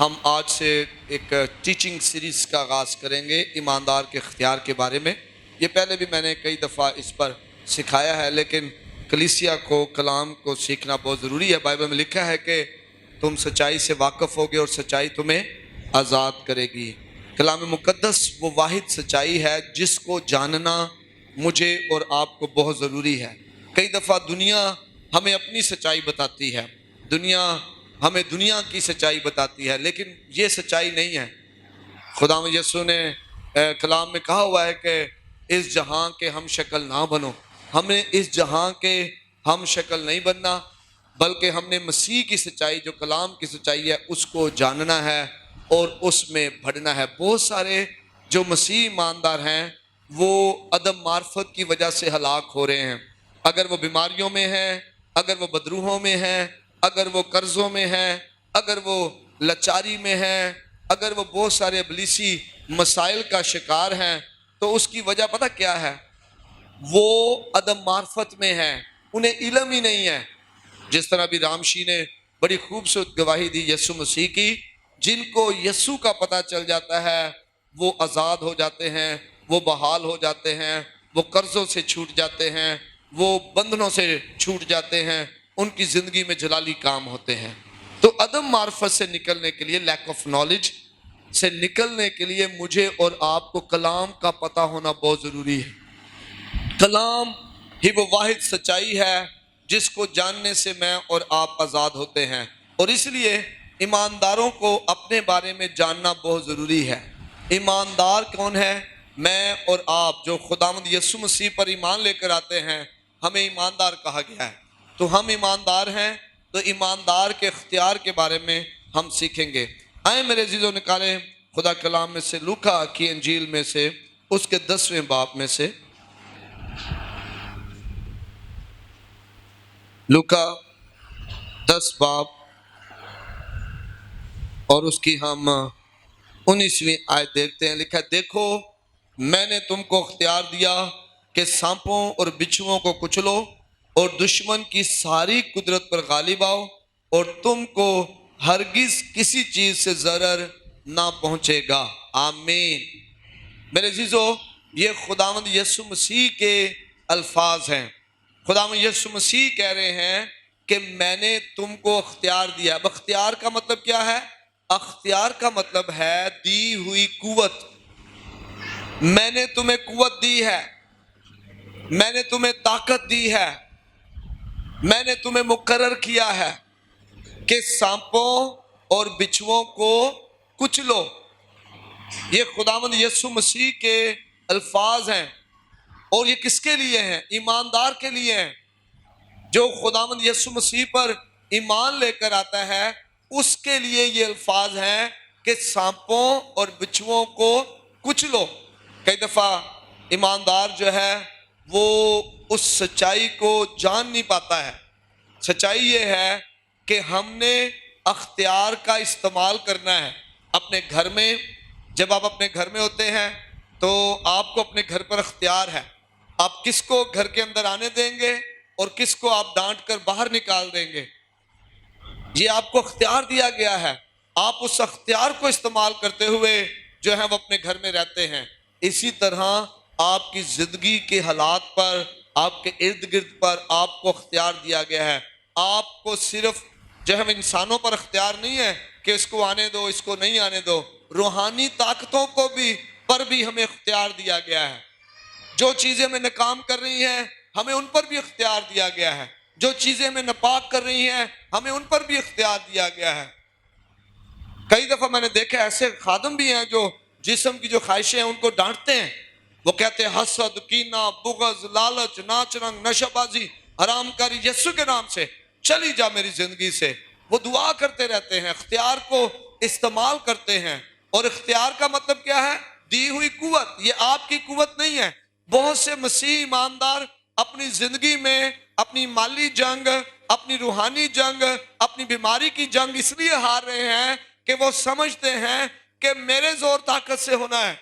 हम आज से एक टीचिंग सीरीज़ का आगाज़ करेंगे ईमानदार के इख्तियार के बारे में। ये पहले भी मैंने कई दफ़ा इस पर सिखाया है, लेकिन कलीसिया को कलाम को सीखना बहुत ज़रूरी है। बाइबल में लिखा है कि तुम सच्चाई से वाकिफ़ होगे और सच्चाई तुम्हें आज़ाद करेगी। कलाम मुक़द्दस वो वाहिद सच्चाई है जिसको जानना मुझे और आपको बहुत ज़रूरी है। कई दफ़ा दुनिया हमें अपनी सच्चाई बताती है, दुनिया हमें दुनिया की सच्चाई बताती है, लेकिन ये सच्चाई नहीं है। खुदा यसु ने कलाम में कहा हुआ है कि इस जहां के हम शक्ल ना बनो। हमें इस जहां के हम शक्ल नहीं बनना, बल्कि हमने मसीह की सच्चाई जो कलाम की सच्चाई है उसको जानना है और उसमें बढ़ना है। बहुत सारे जो मसीह ईमानदार हैं वो अदम मार्फत की वजह से हलाक हो रहे हैं। अगर वो बीमारियों में हैं, अगर वो बदरूहों में हैं, अगर वो कर्जों में हैं, अगर वो लाचारी में हैं, अगर वो बहुत सारे इब्लीसी मसाइल का शिकार हैं, तो उसकी वजह पता क्या है? वो अदम मार्फत में है, उन्हें इल्म ही नहीं है। जिस तरह भी रामशी ने बड़ी खूबसूरत गवाही दी यीशु मसीह की, जिनको यीशु का पता चल जाता है वो आज़ाद हो जाते हैं, वो बहाल हो जाते हैं, वो कर्जों से छूट जाते हैं, वो बंधनों से छूट जाते हैं, उनकी ज़िंदगी में जलाली काम होते हैं। तो अदम मार्फत से निकलने के लिए, लैक ऑफ नॉलेज से निकलने के लिए मुझे और आपको कलाम का पता होना बहुत ज़रूरी है। कलाम ही वो वाहिद सच्चाई है जिसको जानने से मैं और आप आज़ाद होते हैं, और इसलिए ईमानदारों को अपने बारे में जानना बहुत ज़रूरी है। ईमानदार कौन है? मैं और आप जो खुदावंद यीशु मसीह पर ईमान लेकर आते हैं, हमें ईमानदार कहा गया है। तो हम ईमानदार हैं, तो ईमानदार के इख्तियार के बारे में हम सीखेंगे। आए मेरे अज़ीज़ों, निकालें खुदा कलाम में से लूका की इंजील में से उसके 10वें बाब में से, लूका 10 बाब और उसकी हम 19वीं आयत देखते हैं। लिखा है, देखो मैंने तुमको इख्तियार दिया कि सांपों और बिच्छुओं को कुचलो और दुश्मन की सारी कुदरत पर गालिब आओ, और तुमको हरगिज किसी चीज से ज़रर ना पहुंचेगा। आमीन। मेरे अज़ीज़ों, ये खुदावंद यीशु मसीह के अल्फाज हैं। खुदावंद यीशु मसीह कह रहे हैं कि मैंने तुमको अख्तियार दिया। अब अख्तियार का मतलब क्या है? अख्तियार का मतलब है दी हुई कुव्वत। मैंने तुम्हें कुव्वत दी है, मैंने तुम्हें ताकत दी है, मैंने तुम्हें मुकर्रर किया है कि सांपों और बिच्छुओं को कुचलो। ये खुदावंद यीशु मसीह के अल्फाज हैं, और ये किसके लिए हैं? ईमानदार के लिए हैं। जो खुदावंद यीशु मसीह पर ईमान लेकर आता है उसके लिए ये अल्फाज हैं कि सांपों और बिच्छुओं को कुचलो। कई दफ़ा ईमानदार जो है वो उस सच्चाई को जान नहीं पाता है। सच्चाई ये है कि हमने अख्तियार का इस्तेमाल करना है अपने घर में। जब आप अपने घर में होते हैं तो आपको अपने घर पर अख्तियार है। आप किसको घर के अंदर आने देंगे और किसको आप डांट कर बाहर निकाल देंगे, ये आपको अख्तियार दिया गया है। आप उस अख्तियार को इस्तेमाल करते हुए जो है वो अपने घर में रहते हैं। इसी तरह आपकी जिंदगी के हालात पर, आपके इर्द गिर्द पर आपको अख्तियार दिया गया है। आपको सिर्फ जो है इंसानों पर अख्तियार नहीं है कि इसको आने दो, इसको नहीं आने दो। रूहानी ताकतों को भी पर भी हमें अख्तियार दिया गया है। जो चीजें हमें नाकाम कर रही हैं हमें उन पर भी इख्तियार दिया गया है। जो चीजें हमें नापाक कर रही हैं हमें उन पर भी इख्तियार दिया गया है। कई दफा मैंने देखा ऐसे खादम भी हैं जो जिस्म की जो ख्वाहिशें हैं उनको डांटते हैं। वो कहते हैं हसद, कीना, बुग़्ज़, लालच, नाच रंग, नशाबाजी, हरामकारी, यीशु के नाम से चली जा मेरी जिंदगी से। वो दुआ करते रहते हैं, इख्तियार को इस्तेमाल करते हैं। और इख्तियार का मतलब क्या है? दी हुई कुव्वत। ये आपकी कुव्वत नहीं है। बहुत से मसीह ईमानदार अपनी जिंदगी में अपनी माली जंग, अपनी रूहानी जंग, अपनी बीमारी की जंग इसलिए हार रहे हैं कि वो समझते हैं कि मेरे जोर ताकत से होना है।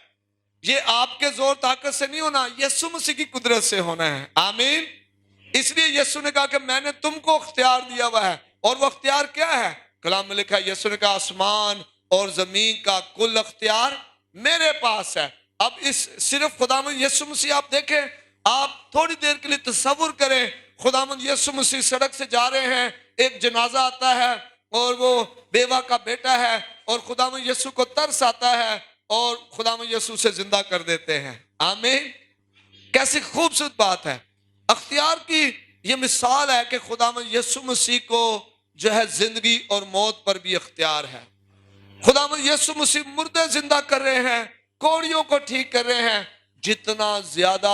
ये आपके जोर ताकत से नहीं होना, यीशु मसीह की कुदरत से होना है। आमीन। इसलिए यीशु ने कहा कि मैंने तुमको अख्तियार दिया हुआ है। और वो अख्तियार क्या है? कलाम में लिखा है, यीशु ने कहा आसमान और जमीन का कुल अख्तियार मेरे पास है। अब इस सिर्फ खुदावंद यीशु मसीह, आप देखें, आप थोड़ी देर के लिए तसव्वुर करें, खुदावंद यीशु मसीह सड़क से जा रहे हैं, एक जनाजा आता है और वो बेवा का बेटा है और खुदावंद यीशु को तरस आता है और खुदावंद यीशु से जिंदा कर देते हैं। आमीन। कैसी खूबसूरत बात है। अख्तियार की ये मिसाल है कि खुदावंद यीशु मसीह को जो है जिंदगी और मौत पर भी अख्तियार है। खुदावंद यीशु मसीह मुर्दे जिंदा कर रहे हैं, कोड़ियों को ठीक कर रहे हैं। जितना ज्यादा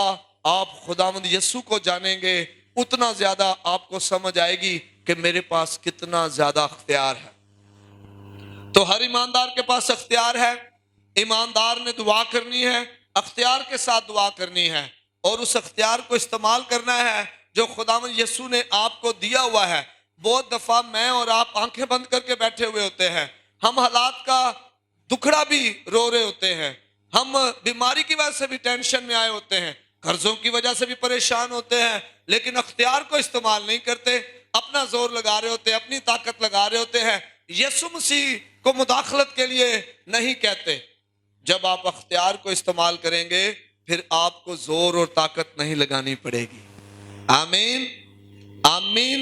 आप खुदावंद यीशु को जानेंगे उतना ज्यादा आपको समझ आएगी कि मेरे पास कितना ज्यादा अख्तियार है। तो हर ईमानदार के पास अख्तियार है। ईमानदार ने दुआ करनी है, अख्तियार के साथ दुआ करनी है और उस अख्तियार को इस्तेमाल करना है जो खुदावंद यीशु ने आपको दिया हुआ है। बहुत दफा मैं और आप आंखें बंद करके बैठे हुए होते हैं, हम हालात का दुखड़ा भी रो रहे होते हैं, हम बीमारी की वजह से भी टेंशन में आए होते हैं, कर्जों की वजह से भी परेशान होते हैं, लेकिन अख्तियार को इस्तेमाल नहीं करते, अपना जोर लगा रहे होते हैं, अपनी ताकत लगा रहे होते हैं, यीशु मसीह को मुदाखलत के लिए नहीं कहते। जब आप अख्तियार को इस्तेमाल करेंगे फिर आपको जोर और ताकत नहीं लगानी पड़ेगी। आमीन, आमीन।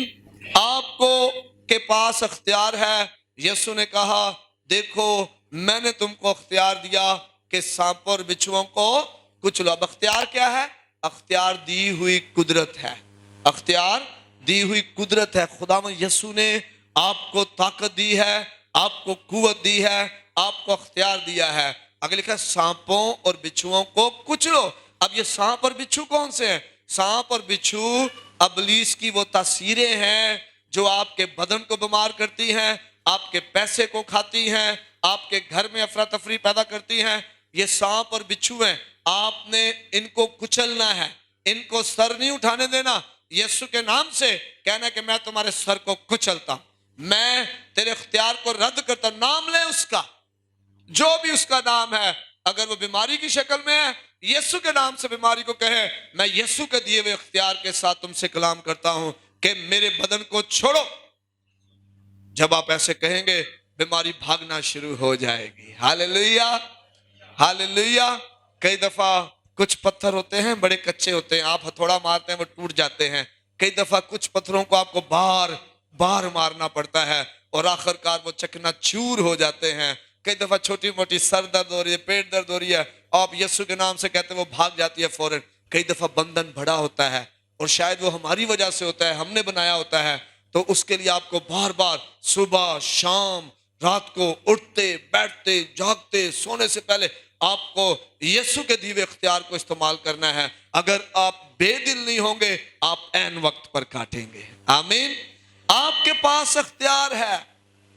आपको के पास अख्तियार है। यीशु ने कहा, देखो मैंने तुमको अख्तियार दिया कि सांप और बिच्छुओं को कुचलो। अब अख्तियार क्या है? अख्तियार दी हुई कुदरत है। अख्तियार दी हुई कुदरत है। खुदावंद यीशु ने आपको ताकत दी है, आपको कुव्वत दी है, आपको अख्तियार दिया है। अगर लिखा सांपों और बिच्छुओं को कुचलो। अब ये सांप और बिच्छू कौन से हैं? सांप और बिच्छू अबलीस की वो तासीरें हैं जो आपके बदन को बीमार करती हैं, आपके पैसे को खाती हैं, आपके घर में अफरा तफरी पैदा करती हैं। ये सांप और बिच्छू हैं, आपने इनको कुचलना है, इनको सर नहीं उठाने देना। यीशु के नाम से कहना कि मैं तुम्हारे सर को कुचलता, मैं तेरे इख्तियार को रद्द करता। नाम ले उसका, जो भी उसका नाम है। अगर वो बीमारी की शक्ल में है, यीशु के नाम से बीमारी को कहे, मैं यीशु के दिए हुए इख्तियार के साथ तुमसे कलाम करता हूं कि मेरे बदन को छोड़ो। जब आप ऐसे कहेंगे बीमारी भागना शुरू हो जाएगी। Hallelujah, hallelujah. कई दफा कुछ पत्थर होते हैं बड़े कच्चे होते हैं, आप हथौड़ा मारते हैं वो टूट जाते हैं। कई दफा कुछ पत्थरों को आपको बार बार मारना पड़ता है और आखिरकार वो चकनाचूर हो जाते हैं। कई दफा छोटी मोटी सर दर्द हो रही है, पेट दर्द हो रही है, आप यीशु के नाम से कहते हैं वो भाग जाती है फौरन। कई दफा बंधन बड़ा होता है और शायद वो हमारी वजह से होता है, हमने बनाया होता है, तो उसके लिए आपको बार बार सुबह शाम रात को उठते बैठते जागते सोने से पहले आपको यीशु के दिए इख्तियार को इस्तेमाल करना है। अगर आप बेदिल नहीं होंगे आप ऐन वक्त पर काटेंगे। आमीन। आपके पास इख्तियार है,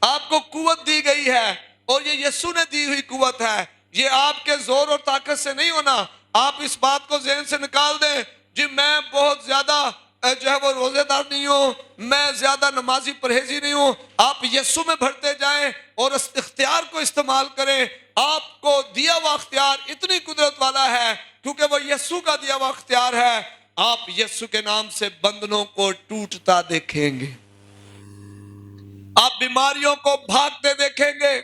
आपको कुव्वत दी गई है और ये यीशु ने दी हुई कुव्वत है। ये आपके जोर और ताकत से नहीं होना। आप इस बात को ज़हन से निकाल दें, जी मैं बहुत ज्यादा जो है वो रोजेदार नहीं हूं, मैं ज्यादा नमाजी परहेजी नहीं हूं। आप यीशु में भरते जाएं और इस इख्तियार को इस्तेमाल करें। आपको दिया हुआ इख्तियार इतनी कुदरत वाला है क्योंकि वो यीशु का दिया हुआ इख्तियार है। आप यीशु के नाम से बंधनों को टूटता देखेंगे, आप बीमारियों को भागते देखेंगे,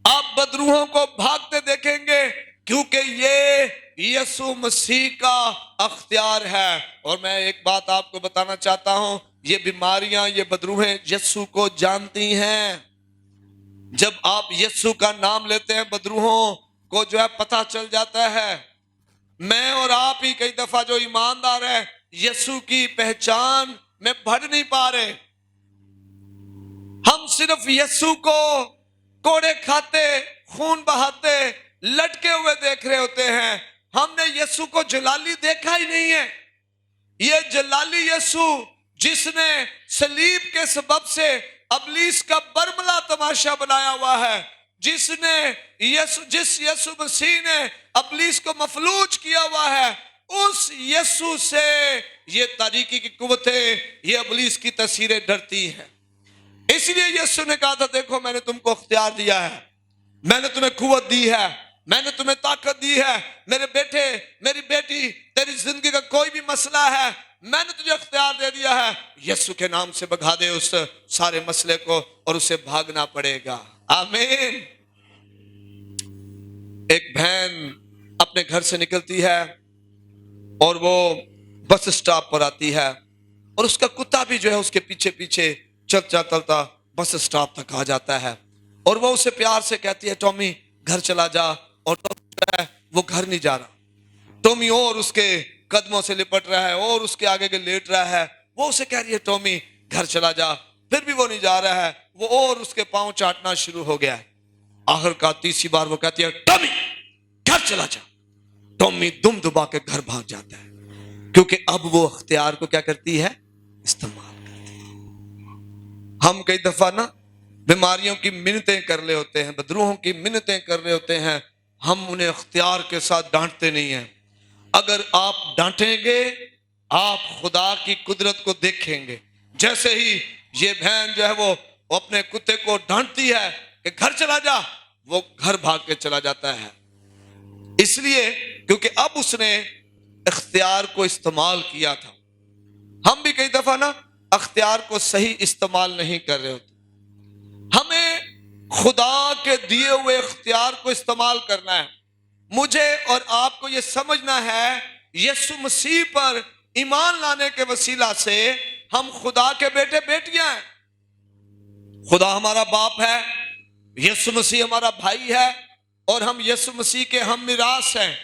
आप बदरूहों को भागते देखेंगे, क्योंकि ये यीशु मसीह का अख्तियार है। और मैं एक बात आपको बताना चाहता हूं, ये बीमारियां, ये बदरूहें यीशु को जानती हैं। जब आप यीशु का नाम लेते हैं बदरूहों को जो है पता चल जाता है। मैं और आप ही कई दफा जो ईमानदार है यीशु की पहचान में बढ़ नहीं पा रहे। हम सिर्फ यीशु को कोड़े खाते, खून बहाते, लटके हुए देख रहे होते हैं। हमने यीशु को जलाली देखा ही नहीं है। ये जलाली यीशु जिसने सलीब के सबब से अबलीस का बरमला तमाशा बनाया हुआ है, जिस यीशु मसीह ने अबलीस को मफलूज किया हुआ है, उस यीशु से ये तारीकी की कुव्वतें, ये अबलीस की तस्वीरें डरती हैं। इसलिए यीशु ने कहा था, देखो मैंने तुमको अख्तियार दिया है, मैंने तुम्हें कुव्वत दी है, मैंने तुम्हें ताकत दी है। मेरे बेटे, मेरी बेटी, तेरी जिंदगी का कोई भी मसला है, मैंने तुझे अख्तियार दे दिया है। यीशु के नाम से भगा दे उस सारे मसले को और उसे भागना पड़ेगा। आमीन। एक बहन अपने घर से निकलती है और वो बस स्टॉप पर आती है और उसका कुत्ता भी जो है उसके पीछे पीछे चलता चलता बस स्टॉप तक आ जाता है और वो उसे प्यार से कहती है, टॉमी घर चला जा। और टॉमी जो है वो घर नहीं जा रहा। टॉमी और उसके कदमों से लिपट रहा है और उसके आगे के लेट रहा है। वो उसे कह रही है, टॉमी घर चला जा, फिर भी वो नहीं जा रहा है। वो और उसके पांव चाटना शुरू हो गया है। आखिरकार तीसरी बार वो कहती है, टॉमी घर चला जा। टॉमी दुम दुबा के घर भाग जाता है, क्योंकि अब वो अख्तियार को क्या करती है, इस्तेमाल करती है। हम कई दफा ना बीमारियों की मिन्नतें कर रहे होते हैं, बदरूहों की मिन्नतें कर रहे होते हैं, हम उन्हें अख्तियार के साथ डांटते नहीं हैं। अगर आप डांटेंगे आप खुदा की कुदरत को देखेंगे। जैसे ही ये बहन जो है वो अपने कुत्ते को डांटती है कि घर चला जा, वो घर भाग के चला जाता है। इसलिए क्योंकि अब उसने इख्तियार को इस्तेमाल किया था। हम भी कई दफा ना अख्तियार को सही इस्तेमाल नहीं कर रहे होते। हमें खुदा के दिए हुए इख्तियार को इस्तेमाल करना है। मुझे और आपको ये समझना है, यीशु मसीह पर ईमान लाने के वसीला से हम खुदा के बेटे बेटियां हैं। खुदा हमारा बाप है, यीशु मसीह हमारा भाई है और हम यीशु मसीह के हम मिरास हैं।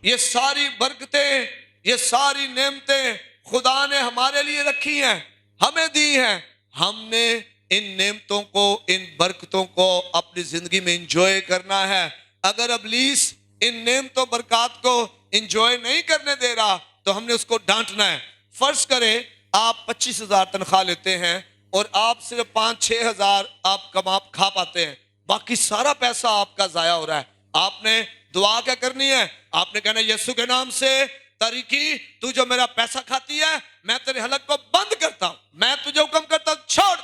ये सारी बरकतें, ये सारी नेमतें खुदा ने हमारे लिए रखी हैं, हमें दी हैं। हमने इन नेमतों को, इन बरकतों को अपनी जिंदगी में एंजॉय करना है। अगर इब्लीस इन नेमतों बरकत को एंजॉय नहीं करने दे रहा तो हमने उसको डांटना है। फर्ज करें आप 25,000 तनख्वाह लेते हैं और आप सिर्फ 5-6 हजार आप खा पाते हैं, बाकी सारा पैसा आपका जाया हो रहा है। आपने दुआ क्या करनी है? आपने कहना, यीशु के नाम से तरीकी तू जो मेरा पैसा खाती है, मैं तेरे हलक को बंद करता हूं। मैं तुझे हुक्म करता हूं, छोड़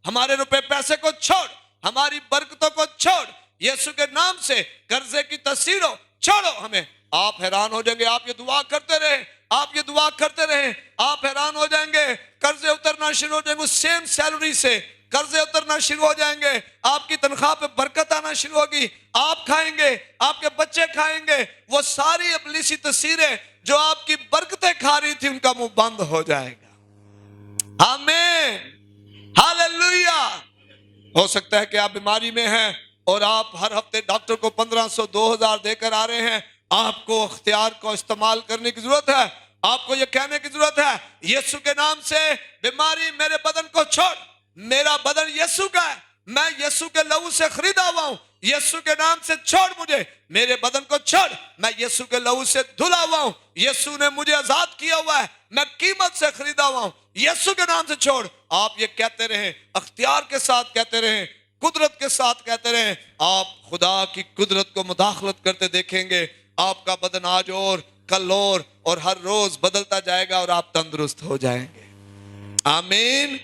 हमारे रुपए पैसे को, छोड़ हमारी बरकतों को, छोड़ यीशु के नाम से कर्जे की तस्वीरों छोड़ो हमें। आप हैरान हो जाएंगे। आप ये दुआ करते रहे, आप ये दुआ करते रहे, आप हैरान हो जाएंगे। कर्जे उतरना शुरू हो जाएंगे। सेम सैलरी से कर्जे उतरना शुरू हो जाएंगे। आपकी तनख्वाह पे बरकत आना शुरू होगी। आप खाएंगे, आपके बच्चे खाएंगे। वो सारी इब्लीसी तस्वीरें जो आपकी बरकतें खा रही थी, उनका मुंह बंद हो जाएगा। आमीन, हालेलुया। हो सकता है कि आप बीमारी में हैं और आप हर हफ्ते डॉक्टर को 1500-2000 देकर आ रहे हैं। आपको अख्तियार को इस्तेमाल करने की जरूरत है। आपको यह कहने की जरूरत है, यीशु के नाम से बीमारी मेरे बदन को छोड़। मेरा बदन यीशु का है, मैं यीशु के लहू से खरीदा हुआ हूं। यीशु के नाम से छोड़ मुझे, मेरे बदन को छोड़। मैं यीशु के लहू से धुला हुआ हूं। यीशु ने मुझे आजाद किया हुआ है, मैं कीमत से खरीदा हुआ हूं। यीशु के नाम से छोड़। आप ये कहते रहें, अख्तियार के साथ कहते रहें, कुदरत के साथ कहते रहें। आप खुदा की कुदरत को मुदाखलत करते देखेंगे। आपका बदन आज और कल और हर रोज बदलता जाएगा और आप तंदुरुस्त हो जाएंगे। आमीन,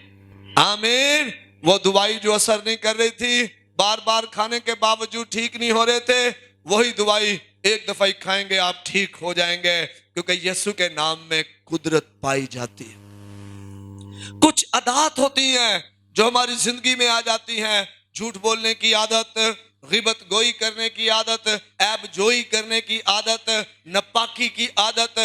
आमीन। वो दवाई जो असर नहीं कर रही थी, बार बार खाने के बावजूद ठीक नहीं हो रहे थे, वही दवाई एक दफा ही खाएंगे आप ठीक हो जाएंगे, क्योंकि यीशु के नाम में कुदरत पाई जाती है। कुछ आदत होती हैं जो हमारी जिंदगी में आ जाती हैं। झूठ बोलने की आदत, गिबत गोई करने की आदत, ऐब जोई करने की आदत, नपाकी की आदत।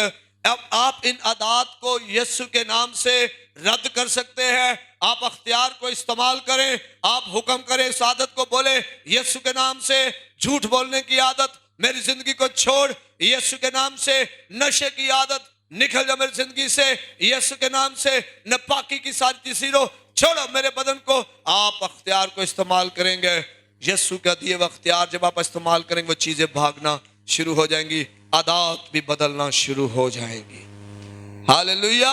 अब आप इन आदत को यीशु के नाम से रद्द कर सकते हैं। आप अख्तियार को इस्तेमाल करें। आप हुक्म करें, इस आदत को बोले, यीशु के नाम से झूठ बोलने की आदत मेरी जिंदगी को छोड़। यीशु के नाम से नशे की आदत निकल जा मेरी जिंदगी से। यीशु के नाम से नपाकी की सारी चीजों छोड़ो मेरे बदन को। आप अख्तियार को इस्तेमाल करेंगे। यीशु का दिए हुए अख्तियार जब आप इस्तेमाल करेंगे, वो चीजें भागना शुरू हो जाएंगी, आदत भी बदलना शुरू हो जाएंगी। हालेलुया।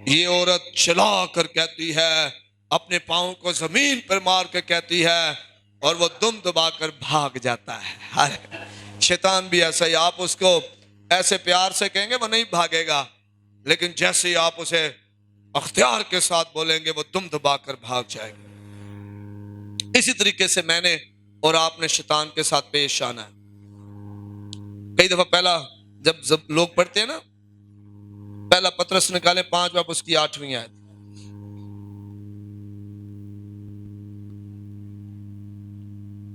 ये औरत चला कर कहती है, अपने पाँव को जमीन पर मार कर कहती है, और वो दुम दबाकर भाग जाता है। शैतान भी ऐसा ही, आप उसको ऐसे प्यार से कहेंगे वो नहीं भागेगा, लेकिन जैसे ही आप उसे अख्तियार के साथ बोलेंगे वो दुम दबाकर भाग जाएगा। इसी तरीके से मैंने और आपने शैतान के साथ पेश आना है। कई दफा पहला जब लोग पढ़ते हैं ना, पहला पत्रस निकाले 5 बाब उसकी 8वीं आयत।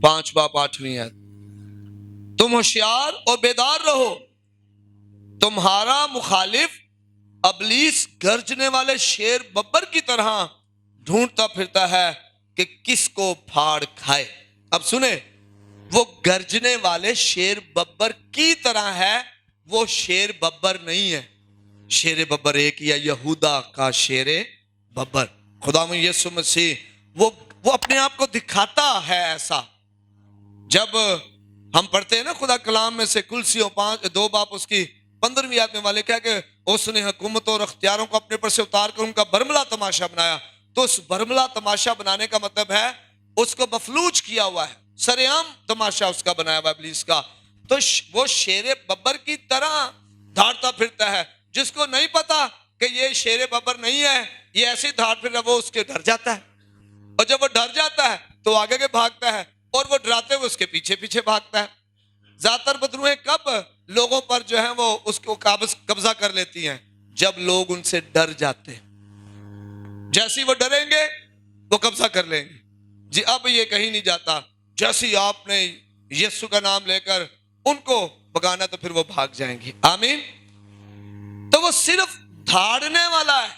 5 बाप 8वीं आयत, तुम होशियार और बेदार रहो, तुम्हारा मुखालिफ अबलीस गर्जने वाले शेर बब्बर की तरह ढूंढता फिरता है कि किसको फाड़ खाए। अब सुने, वो गर्जने वाले शेर बब्बर की तरह है, वो शेर बब्बर नहीं है। शेर बब्बर एक या यहूदा का शेर बब्बर खुदा में यीशु मसीह वो अपने आप को दिखाता है ऐसा। जब हम पढ़ते हैं ना खुदा कलाम में से कुलसियों 2 बाप उसकी 15वीं आयत में वाले क्या कि उसने हुकूमतों और अख्तियारों को अपने पर से उतार कर उनका बरमला तमाशा बनाया। तो उस बरमला तमाशा बनाने का मतलब है उसको मफलूज किया हुआ है, सरेआम तमाशा उसका बनाया हुआ इब्लीस का। तो वो शेर बब्बर की तरह धाड़ता फिरता है, जिसको नहीं पता कि ये शेर बब्बर नहीं है, ये ऐसे धाड़ फिर वो उसके डर जाता है, और जब वो डर जाता है तो आगे के भागता है, और वो डराते हुए उसके पीछे पीछे भागता है। ज्यादातर बदरूहें कब लोगों पर जो है वो उसको कब्जा कर लेती हैं, जब लोग उनसे डर जाते हैं। जैसे ही वो डरेंगे वो कब्जा कर लेंगे जी। अब ये कहीं नहीं जाता, जैसे ही आपने यीशु का नाम लेकर उनको भगाना तो फिर वो भाग जाएंगे। आमीन। तो वो सिर्फ धाड़ने वाला है,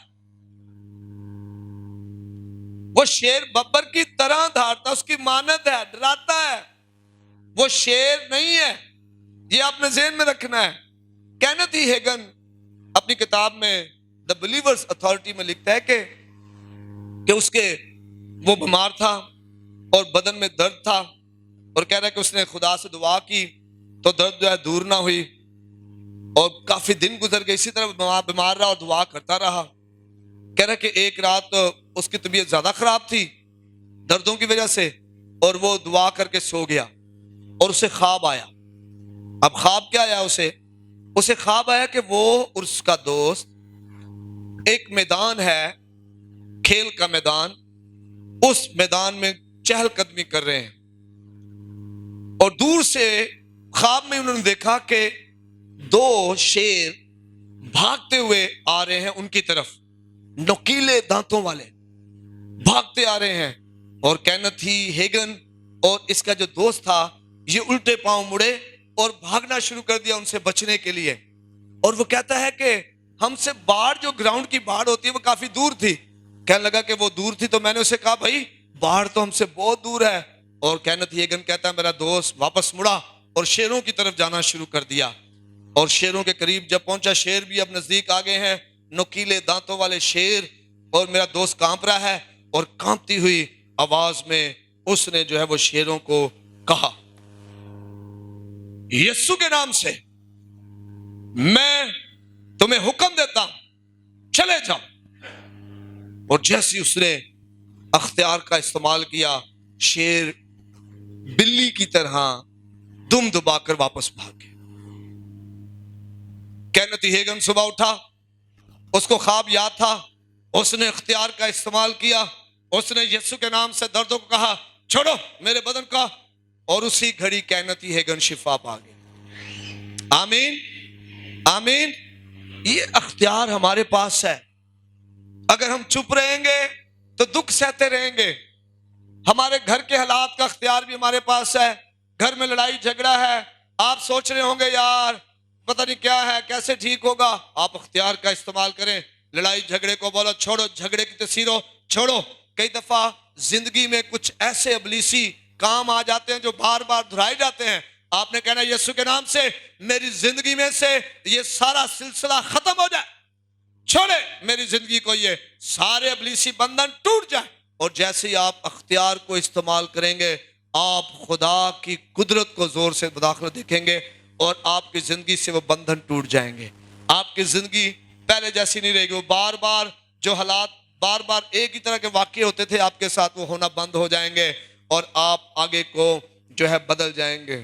वो शेर बब्बर की तरह धाड़ता, उसकी मानत है, डराता है, वो शेर नहीं है। ये आपने ज़हन में रखना है। केनेथ ई हेगन अपनी किताब में द बिलीवर्स अथॉरिटी में लिखता है कि उसके वो बीमार था और बदन में दर्द था, और कह रहा है कि उसने खुदा से दुआ की तो दर्द जो है दूर ना हुई, और काफी दिन गुजर गए इसी तरह बीमार रहा और दुआ करता रहा। कह रहा है कि एक रात उसकी तबीयत ज्यादा खराब थी दर्दों की वजह से, और वो दुआ करके सो गया और उसे ख्वाब आया। अब ख्वाब क्या आया उसे ख्वाब आया कि वो और उसका दोस्त एक मैदान है, खेल का मैदान, उस मैदान में चहलकदमी कर रहे हैं, और दूर से ख्वाब में उन्होंने देखा कि 2 शेर भागते हुए आ रहे हैं उनकी तरफ, नुकीले दांतों वाले भागते आ रहे हैं। और केनेथ ई हेगन और इसका जो दोस्त था ये उल्टे पांव मुड़े और भागना शुरू कर दिया उनसे बचने के लिए। और वो कहता है कि हमसे बाढ़, जो ग्राउंड की बाढ़ होती है, वो काफी दूर थी। कहने लगा कि वो दूर थी, तो मैंने उसे कहा भाई बाढ़ तो हमसे बहुत दूर है। और केनेथ ई हेगन कहता है मेरा दोस्त वापस मुड़ा और शेरों की तरफ जाना शुरू कर दिया, और शेरों के करीब जब पहुंचा, शेर भी अब नजदीक आ गए हैं, नुकीले दांतों वाले शेर, और मेरा दोस्त कांप रहा है, और कांपती हुई आवाज में उसने जो है वो शेरों को कहा, यीशु के नाम से मैं तुम्हें हुक्म देता हूं, चले जाओ। और जैसे उसने अख्तियार का इस्तेमाल किया, शेर बिल्ली की तरह दुम दबाकर वापस भाग गया। केनेथ ई हेगन सुबह उठा, उसको ख्वाब याद था, उसने अख्तियार का इस्तेमाल किया, उसने यीशु के नाम से दर्दों को कहा छोड़ो मेरे बदन का, और उसी घड़ी केनेथ ई हेगन शिफा पा गए। आमीन आमीन। ये अख्तियार हमारे पास है। अगर हम चुप रहेंगे तो दुख सहते रहेंगे। हमारे घर के हालात का अख्तियार भी हमारे पास है। घर में लड़ाई झगड़ा है, आप सोच रहे होंगे यार पता नहीं क्या है, कैसे ठीक होगा। आप अख्तियार का इस्तेमाल करें, लड़ाई झगड़े को बोलो छोड़ो, झगड़े की तस्वीरों छोड़ो। कई दफा जिंदगी में कुछ ऐसे अबलीसी काम आ जाते हैं जो बार बार दोहराए जाते हैं। आपने कहना यीशु के नाम से मेरी जिंदगी में से ये सारा सिलसिला खत्म हो जाए, छोड़े मेरी जिंदगी को, ये सारे अबलीसी बंधन टूट जाए। और जैसे ही आप अख्तियार को इस्तेमाल करेंगे, आप खुदा की कुदरत को जोर से मुदाखलत देखेंगे और आपकी जिंदगी से वो बंधन टूट जाएंगे। आपकी जिंदगी पहले जैसी नहीं रहेगी। वो बार बार जो हालात बार बार एक ही तरह के वाकये होते थे आपके साथ, वो होना बंद हो जाएंगे और आप आगे को जो है बदल जाएंगे।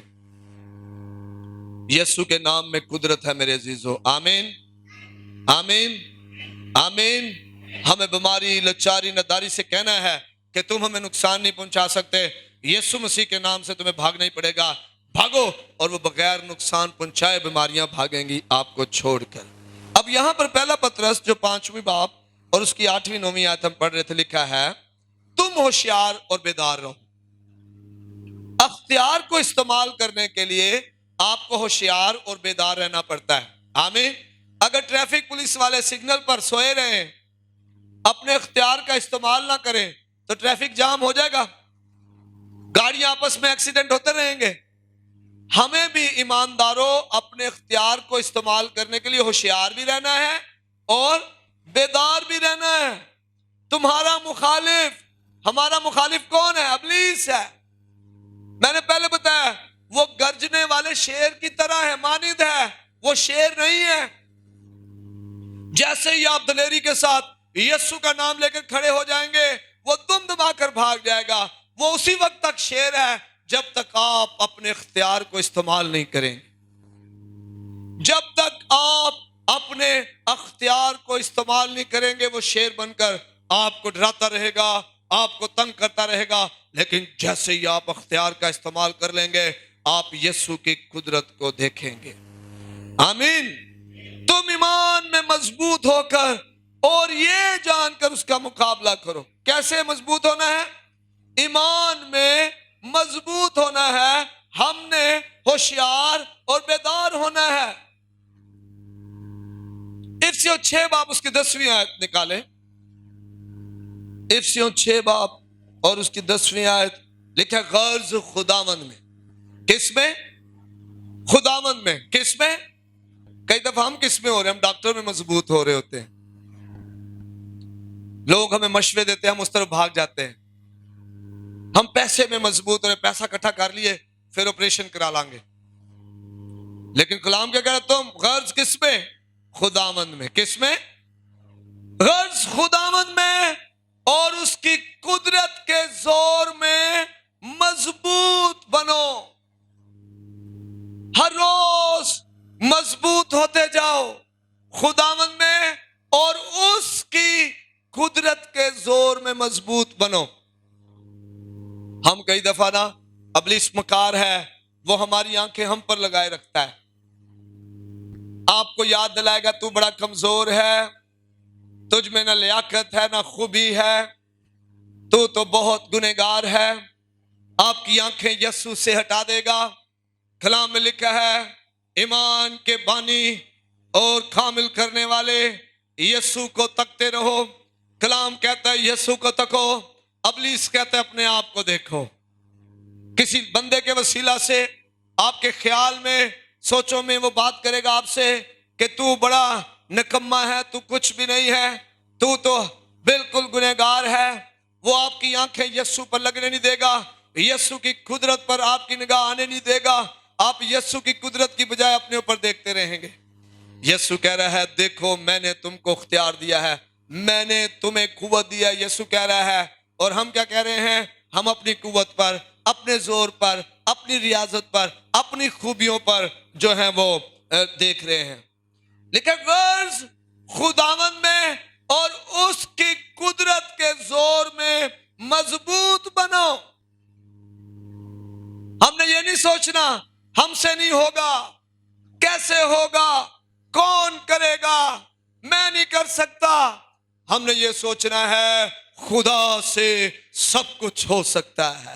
यीशु के नाम में कुदरत है मेरे अजीजों। आमीन आमीन आमीन। हमें बीमारी, लाचारी, नादारी से कहना है कि तुम हमें नुकसान नहीं पहुंचा सकते। यीशु मसीह के नाम से तुम्हें भागना ही पड़ेगा। भागो, और वो बगैर नुकसान पहुंचाए बीमारियां भागेंगी आपको छोड़कर। अब यहां पर पहला पतरस जो 5वीं बाब और उसकी 8वीं 9वीं आयत हम पढ़ रहे थे, लिखा है तुम होशियार और बेदार रहो। अख्तियार को इस्तेमाल करने के लिए आपको होशियार और बेदार रहना पड़ता है। आमीन। अगर ट्रैफिक पुलिस वाले सिग्नल पर सोए रहे, अपने इख्तियार का इस्तेमाल ना करें, तो ट्रैफिक जाम हो जाएगा, गाड़ियां आपस में एक्सीडेंट होते रहेंगे। हमें भी ईमानदारों अपने इख्तियार को इस्तेमाल करने के लिए होशियार भी रहना है और बेदार भी रहना है। तुम्हारा मुखालिफ, हमारा मुखालिफ कौन है? इब्लीस है। मैंने पहले बताया वो गर्जने वाले शेर की तरह है, मानिद है, वो शेर नहीं है। जैसे ही आप दलेरी के साथ यीशु का नाम लेकर खड़े हो जाएंगे, वो दुम दबाकर भाग जाएगा। वो उसी वक्त तक शेर है जब तक आप अपने इख्तियार को इस्तेमाल नहीं करेंगे। जब तक आप अपने इख्तियार को इस्तेमाल नहीं करेंगे, वो शेर बनकर आपको डराता रहेगा, आपको तंग करता रहेगा। लेकिन जैसे ही आप इख्तियार का इस्तेमाल कर लेंगे, आप यीशु की कुदरत को देखेंगे। आमीन। तुम ईमान में मजबूत होकर और ये जानकर उसका मुकाबला करो। कैसे मजबूत होना है? ईमान में मजबूत होना है। हमने होशियार और बेदार होना है। इफ्सियों 6 बाब उसकी 10वीं आयत निकाले। इफ्सियों 6 बाब और उसकी 10वीं आयत लिखा, गर्ज खुदावंद में। किसमें? खुदावंद में। किसमें? कई दफा हम किसमें हो रहे हैं? हम डॉक्टर में मजबूत हो रहे होते हैं। लोग हमें मशवरे देते हैं, हम उस तरफ भाग जाते हैं। हम पैसे में मजबूत हो रहे, पैसा इकट्ठा कर लिए, फिर ऑपरेशन करा लांगे। लेकिन कलाम क्या कह रहा है? तुम गर्ज किसमें? खुदावंद में। किसमें? गर्ज खुदावंद में और उसकी कुदरत के जोर में मजबूत बनो। हर रोज मजबूत होते जाओ खुदावंद में और उसकी कुदरत के जोर में मजबूत बनो। हम कई दफा ना, इब्लीस मकार है, वो हमारी आंखें हम पर लगाए रखता है। आपको याद दिलाएगा तू बड़ा कमजोर है, तुझ में ना लियाकत है ना खूबी है, तू तो बहुत गुनहगार है। आपकी आंखें यीशु से हटा देगा। कलाम में लिखा है, ईमान के बानी और कामिल करने वाले यीशु को तकते रहो। कलाम कहता है यीशु को तको, इब्लीस कहता है अपने आप को देखो। किसी बंदे के वसीला से आपके ख्याल में, सोचों में वो बात करेगा आपसे कि तू बड़ा निकम्मा है, तू कुछ भी नहीं है, तू तो बिल्कुल गुनहगार है। वो आपकी आंखें यीशु पर लगने नहीं देगा, यीशु की कुदरत पर आपकी निगाह आने नहीं देगा। आप यीशु की कुदरत की बजाय अपने ऊपर देखते रहेंगे। यीशु कह रहा है, देखो मैंने तुमको इख्तियार दिया है, मैंने तुम्हें कुव्वत दिया है। यीशु कह रहा है। और हम क्या कह रहे हैं? हम अपनी कुव्वत पर, अपने जोर पर, अपनी रियाजत पर, अपनी खूबियों पर जो है वो देख रहे हैं। लेकिन गर्ज खुदावंद में और उसकी कुदरत के जोर में मजबूत बनो। हमने ये नहीं सोचना हमसे नहीं होगा, कैसे होगा, कौन करेगा, मैं नहीं कर सकता। हमने ये सोचना है खुदा से सब कुछ हो सकता है।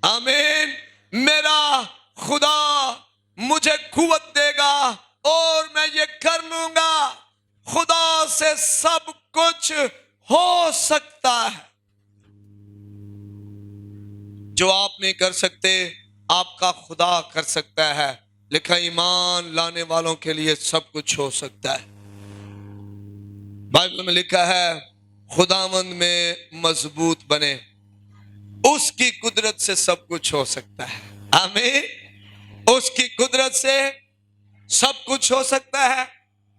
आमीन। मेरा खुदा मुझे कुव्वत देगा और मैं ये कर लूंगा। खुदा से सब कुछ हो सकता है। जो आप नहीं कर सकते, आपका खुदा कर सकता है। लिखा, ईमान लाने वालों के लिए सब कुछ हो सकता है। बाइबल में लिखा है, खुदावंद में मजबूत बने, उसकी कुदरत से सब कुछ हो सकता है। आमीन। उसकी कुदरत से सब कुछ हो सकता है।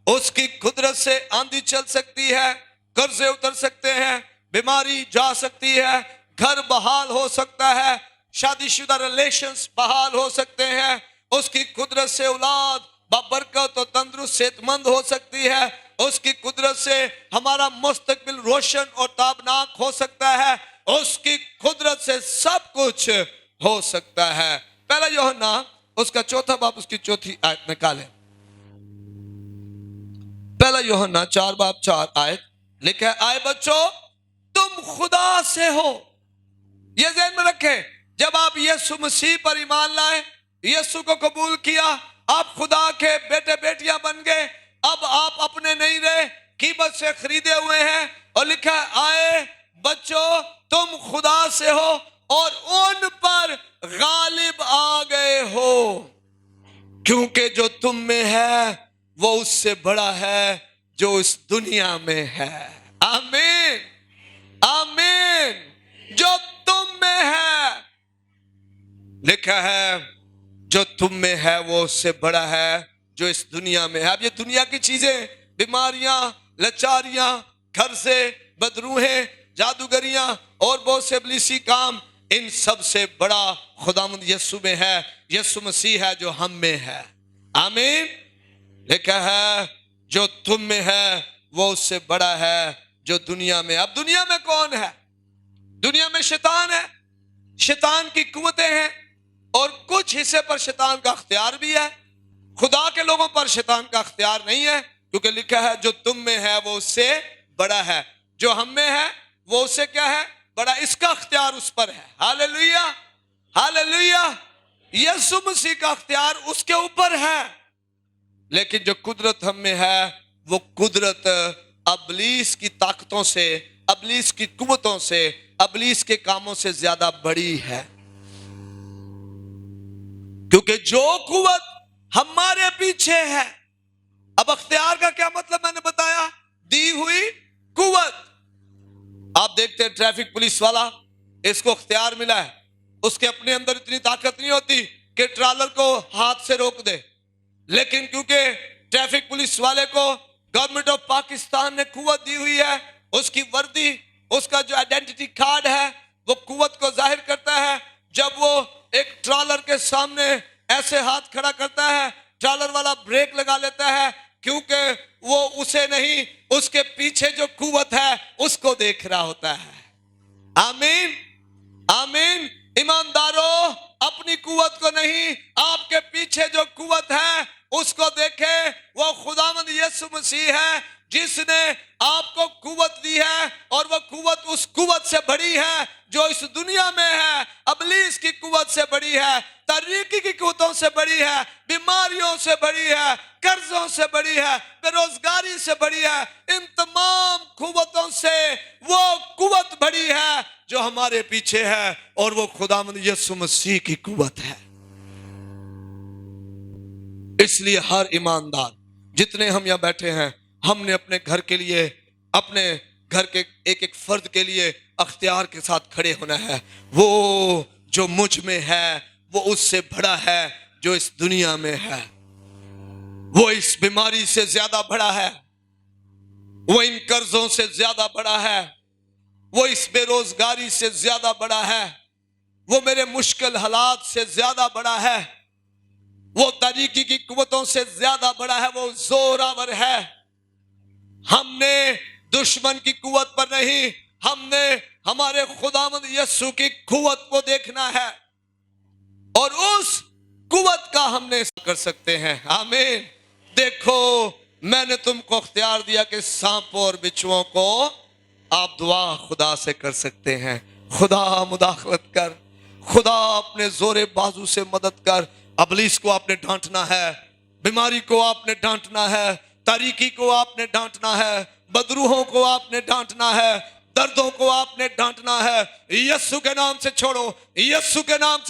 उसकी कुदरत से आंधी चल सकती है, कर्जे उतर सकते हैं, बीमारी जा सकती है, घर बहाल हो सकता है, शादीशुदा रिलेशंस बहाल हो सकते हैं। उसकी कुदरत से औलाद बाबरकत और तंदुरुस्त सेहतमंद हो सकती है। उसकी कुदरत से हमारा मुस्तकबिल रोशन और ताबनाक हो सकता है। उसकी कुदरत से सब कुछ हो सकता है। पहला यूहन्ना उसका 4 बाब उसकी 4 आयत निकालें। पहला यूहन्ना 4 बाब 4 आयत लिखा है, आए बच्चों तुम खुदा से हो। ये ज़हन में रखें, जब आप यीशु मसीह पर ईमान लाए, यीशु को कबूल किया, आप खुदा के बेटे बेटियां बन गए। अब आप अपने नहीं रहे, कीमत से खरीदे हुए हैं। और लिखा है, आए बच्चों तुम खुदा से हो और उन पर गालिब आ गए हो, क्योंकि जो तुम में है वो उससे बड़ा है जो इस दुनिया में है। आमीन, आमीन। जो तुम में है, लिखा है जो तुम में है वो उससे बड़ा है जो इस दुनिया में है। अब ये दुनिया की चीजें, बीमारियां, लाचारियां, घर से बदरूहें, जादूगरियां और बहुत से इब्लीसी काम, इन सब से बड़ा खुदावंद यीशु में है, यीशु मसीह है जो हम में है। आमीन। लिखा है जो तुम में है वो उससे बड़ा है जो दुनिया में। अब दुनिया में कौन है? दुनिया में शैतान है, शैतान की कुव्वतें हैं और कुछ हिस्से पर शैतान का अख्तियार भी है। खुदा के लोगों पर शैतान का अख्तियार नहीं है, क्योंकि लिखा है जो तुम में है वो उससे बड़ा है, जो हम में है वो उससे क्या है? बड़ा। इसका अख्तियार उस पर है। Hallelujah, hallelujah. यीशु मसीह का अख्तियार उसके ऊपर है। लेकिन जो कुदरत हम में है वो कुदरत अबलीस की ताकतों से, अबलीस की कुव्वतों से, अबलीस के कामों से ज्यादा बड़ी है। क्योंकि जो कुव्वत हमारे पीछे है, अब अख्तियार का क्या मतलब मैंने बताया? दी हुई कुव्वत। आप देखते हैं ट्रैफिक पुलिस वाला, इसको अख्तियार मिला है, उसके अपने अंदर इतनी ताकत नहीं होती कि ट्रालर को हाथ से रोक दे, लेकिन क्योंकि ट्रैफिक पुलिस वाले को गवर्नमेंट ऑफ पाकिस्तान ने कुव्वत दी हुई है, उसकी वर्दी, उसका जो आइडेंटिटी कार्ड है वो कुव्वत को जाहिर करता है। जब वो एक ट्रालर के सामने ऐसे हाथ खड़ा करता है, ट्रालर वाला ब्रेक लगा लेता है, क्योंकि वो उसे नहीं, उसके पीछे जो कुव्वत है उसको देख रहा होता है। आमीन, आमीन। ईमानदारों, अपनी कुव्वत को नहीं, आपके पीछे जो कुव्वत है उसको देखे। वो खुदावंद यीशु मसीह है जिसने आपको कुव्वत दी है, और वो कुव्वत उस कुव्वत से बड़ी है जो इस दुनिया में है। अबलीस की कुव्वत से बड़ी है, तरीकी की कुव्वतों से बड़ी है, बीमारियों से बड़ी है, कर्जों से बड़ी है, बेरोजगारी से बड़ी है। इन तमाम कुव्वतों से वो कुव्वत बड़ी है जो हमारे पीछे है, और वो खुदावंद यीशु मसीह की कुव्वत है। इसलिए हर ईमानदार, जितने हम यहां बैठे हैं, हमने अपने घर के लिए, अपने घर के एक एक फर्द के लिए अख्तियार के साथ खड़े होना है। वो जो मुझ में है वो उससे बड़ा है जो इस दुनिया में है। वो इस बीमारी से ज्यादा बड़ा है, वो इन कर्जों से ज्यादा बड़ा है, वो इस बेरोजगारी से ज्यादा बड़ा है, वो मेरे मुश्किल हालात से ज्यादा बड़ा है, वो तरीकी की कुव्वतों से ज्यादा बड़ा है, वो जोरावर है। हमने दुश्मन की कुव्वत पर नहीं, हमने हमारे खुदावंद यीशु की कुव्वत को देखना है, और उस कुव्वत का हमने कर सकते हैं। आमीन। देखो, मैंने तुमको अख्तियार दिया कि सांपों और बिच्छुओं को आप दुआ खुदा से कर सकते हैं। खुदा मुदाखलत कर, खुदा अपने जोरे बाजू से मदद कर। अबलीस को आपने डांटना है, बीमारी को आपने डांटना है, तारीकी को आपने डांटना है, बदरूहों को आपने डांटना है, दर्दों को आपने डांटना है। यीशु के नाम से छोड़ो, यीशु के नाम से